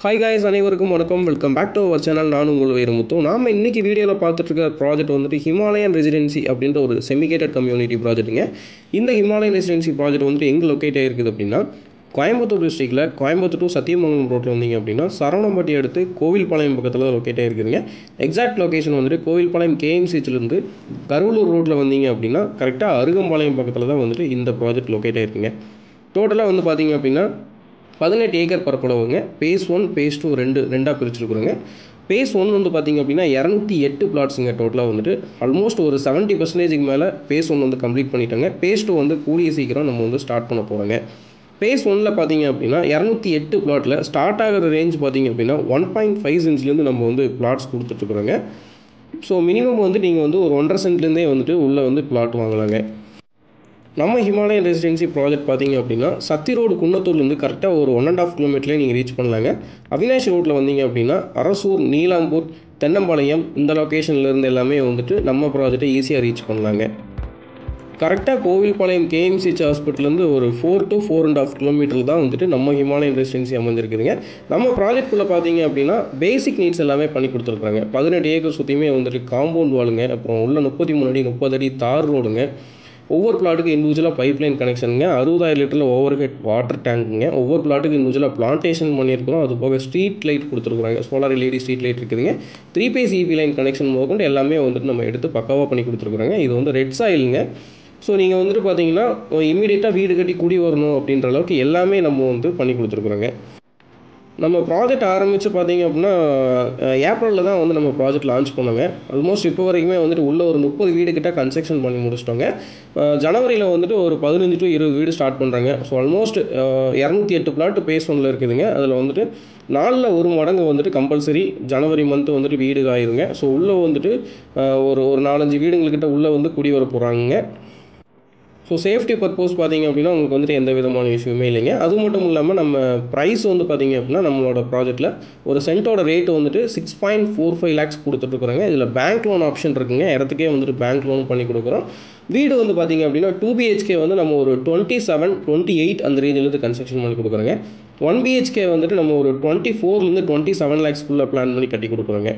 Hi guys, அனைவருக்கும் வணக்கம். Welcome back to our channel. நான் உங்கள் வைரமுத்து. நாம் இன்றைக்கி வீடியோவில் பார்த்துட்ருக்க ப்ராஜெக்ட் வந்துட்டு ஹிமாலயன் ரெசிடென்சி அப்படின்ற ஒரு செமிகேட்டட் கம்யூனிட்டி ப்ராஜெக்ட்டுங்க. இந்த ஹிமாலயன் ரெசிடென்சி ப்ராஜெக்ட் வந்துட்டு எங்கே லொக்கேட் ஆகிருக்குது அப்படின்னா, கோயம்புத்தூர் டிஸ்ட்ரிக்டில் கோயம்புத்தூர் டு சத்தியமங்கலம் ரோட்டில் வந்தீங்க அப்படின்னா சரவணம்பட்டி அடுத்து கோவில்பாளையம் பக்கத்தில் லொக்கேட் ஆகிருக்குதுங்க. எக்ஸாக்ட் லொக்கேஷன் வந்துட்டு கோவில்பாளையம் கேஎம்சிஹெச்லேருந்து கருவலூர் ரோட்டில் வந்தீங்க அப்படின்னா கரெக்டாக அருகம்பாளையம் பக்கத்தில் தான் வந்துட்டு இந்த ப்ராஜெக்ட் லொக்கேட் ஆகிருக்குங்க. டோட்டலாக வந்து பார்த்தீங்க அப்படின்னா 18 ஏக்கர் பரப்பளவுங்க. பேஸ் 1 பேஸ் 2 ரெண்டாக பிரிச்சுருக்குறோங்க. பேஸ் 1 வந்து பார்த்திங்க அப்படின்னா 208 பிளாட்ஸுங்க. டோட்டலாக வந்துட்டு ஆல்மோஸ்ட் ஒரு 70% மேலே பேஸ் 1 வந்து கம்ப்ளீட் பண்ணிட்டாங்க. பேஸ் 2 வந்து கூடிய சீக்கிரம் நம்ம வந்து ஸ்டார்ட் பண்ண போகிறோங்க. பேஸ் 1ல் பார்த்தீங்க அப்படின்னா 208 பிளாட்டில் ஸ்டார்ட் ஆகிற ரேஞ்ச் பார்த்திங்க அப்படின்னா 1.5 சென்ட்லேருந்து நம்ம வந்து பிளாட்ஸ் கொடுத்துட்ருக்குறோங்க. ஸோ மினிமம் வந்து நீங்கள் வந்து ஒரு 1.5 சென்ட்லேருந்தே வந்துட்டு உள்ளே வந்து பிளாட் வாங்கலாங்க. நம்ம ஹிமாலயன் ரெசிடென்சி ப்ராஜெக்ட் பார்த்திங்க அப்படின்னா சத்தி ரோடு குன்னத்தூர்லேருந்து கரெக்டாக ஒரு 1.5 கிலோமீட்டர்லேயே நீங்கள் ரீச் பண்ணலாங்க. அவினாஷ் ரோட்டில் வந்தீங்க அப்படின்னா அரசூர், நீலாம்பூர், தென்னம்பாளையம் இந்த லொக்கேஷன்லேருந்து எல்லாமே வந்துட்டு நம்ம ப்ராஜெக்டை ஈஸியாக ரீச் பண்ணலாங்க. கரெக்டாக கோவில்பாளையம் கேஎம்சிஹெச் ஹாஸ்பிட்டல்லேருந்து ஒரு 4 to 4.5 கிலோமீட்டர் தான் வந்துட்டு நம்ம ஹிமாலயன் ரெசிடென்சி அமைஞ்சிருக்குதுங்க. நம்ம ப்ராஜெக்ட்குள்ளே பார்த்தீங்க அப்படின்னா பேசிக் நீட்ஸ் எல்லாமே பண்ணி கொடுத்துருக்குறாங்க. 18 ஏக்கர் சுற்றியுமே வந்துட்டு காம்பவுண்ட் வாலுங்க, அப்புறம் உள்ள 33 அடி 30 அடி தார் ரோடுங்க, ஒவ்வொரு பிளாட்டுக்கு இண்டிவிஜுவலாக பைப்லைன் கனெக்ஷனுங்க, 60,000 லிட்டரில் ஓவர் ஹெட் வாட்டர் டேங்க்குங்க, ஒவ்வொரு பிளாட்டுக்கு இண்டிவிஜுவலாக பிளான்டேஷன் பண்ணியிருக்கிறோம். அது போக ஸ்ட்ரீட் லைட் கொடுத்துருக்குறாங்க, சோலார் எல்இடி ஸ்ட்ரீட் லைட் இருக்குதுங்க. 3 phase இபி லைன் கனெக்ஷன் முதற்கொண்டு எல்லாமே வந்துட்டு நம்ம எடுத்து பக்காவாக பண்ணி கொடுத்துருக்குறாங்க. இது வந்து ரெட் சாயிலுங்க. ஸோ நீங்கள் வந்துட்டு பார்த்தீங்கன்னா இமீடியட்டாக வீடு கட்டி குடி வரணும் அப்படின்ற அளவுக்கு எல்லாமே நம்ம வந்து பண்ணி கொடுத்துருக்குறோங்க. நம்ம ப்ராஜெக்ட் ஆரம்பித்து பார்த்தீங்க அப்படின்னா ஏப்ரலில் தான் வந்து நம்ம ப்ராஜெக்ட் லான்ச் பண்ணோங்க. ஆல்மோஸ்ட் இப்போ வரைக்குமே வந்துட்டு உள்ள ஒரு 30 வீடு கிட்ட கன்ஸ்ட்ரக்ஷன் பண்ணி முடிச்சிட்டோங்க. ஜனவரியில் வந்துட்டு ஒரு 15 to 20 வீடு ஸ்டார்ட் பண்ணுறாங்க. ஸோ ஆல்மோஸ்ட் 208 பிளாட் பேஸ் 1ல் இருக்குதுங்க. அதில் வந்துட்டு 4ல் 1 மடங்கு வந்துட்டு கம்பல்சரி ஜனவரி மந்த்து வந்துட்டு வீடு ஆயிருங்க. ஸோ உள்ளே வந்துட்டு ஒரு 4-5 வீடுங்கள்கிட்ட உள்ளே வந்து குடி வர போகிறாங்க. ஸோ சேஃப்டி பர்பஸ் பார்த்திங்க அப்படின்னா உங்களுக்கு வந்துட்டு எந்த விதமான இஷ்யூமே இல்லைங்க. அது மட்டும் இல்லாமல் நம்ம ப்ரைஸ் வந்து பார்த்திங்க அப்படின்னா நம்மளோட ப்ராஜெக்ட்டில் ஒரு சென்ட்டோட ரேட்டு வந்துட்டு 6.45 lakhs கொடுத்துட்ருக்குறாங்க. இதில் பேங்க் லோன் ஆப்ஷன் இருக்குங்க. இடத்துக்கே வந்துட்டு பேங்க் லோன் பண்ணி கொடுக்குறோம். வீடு வந்து பார்த்திங்க அப்படின்னா 2 BHK வந்து நம்ம ஒரு 27-28 அந்த ரேஞ்சிலேருந்து கன்ஸ்ட்ரக்ஷன் பண்ணி கொடுக்குறோங்க. 1 BHK வந்துட்டு நம்ம ஒரு 24 to 27 lakhsக்குள்ளே பிளான் பண்ணி கட்டி கொடுக்குறோங்க.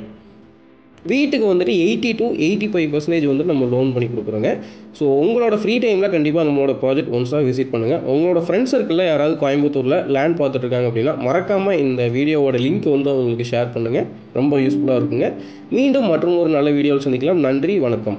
வீட்டுக்கு வந்துட்டு 80 to 85% வந்து நம்ம லோன் பண்ணி கொடுக்குறோங்க. ஸோ உங்களோட ஃப்ரீ டைமில் கண்டிப்பாக நம்மளோட ப்ராஜெக்ட் ஒன்ஸாக விசிட் பண்ணுங்கள். உங்களோட ஃப்ரெண்ட்ஸ் சர்க்கிளில் யாராவது கோயம்புத்தூரில் லேண்ட் பார்த்துட்ருக்காங்க அப்படின்னா மறக்காமல் இந்த வீடியோவோட லிங்க் வந்து அவங்களுக்கு ஷேர் பண்ணுங்கள். ரொம்ப யூஸ்ஃபுல்லாக இருக்குங்க. மீண்டும் மற்றும் ஒரு நல்ல வீடியோவில் சந்திக்கலாம். நன்றி, வணக்கம்.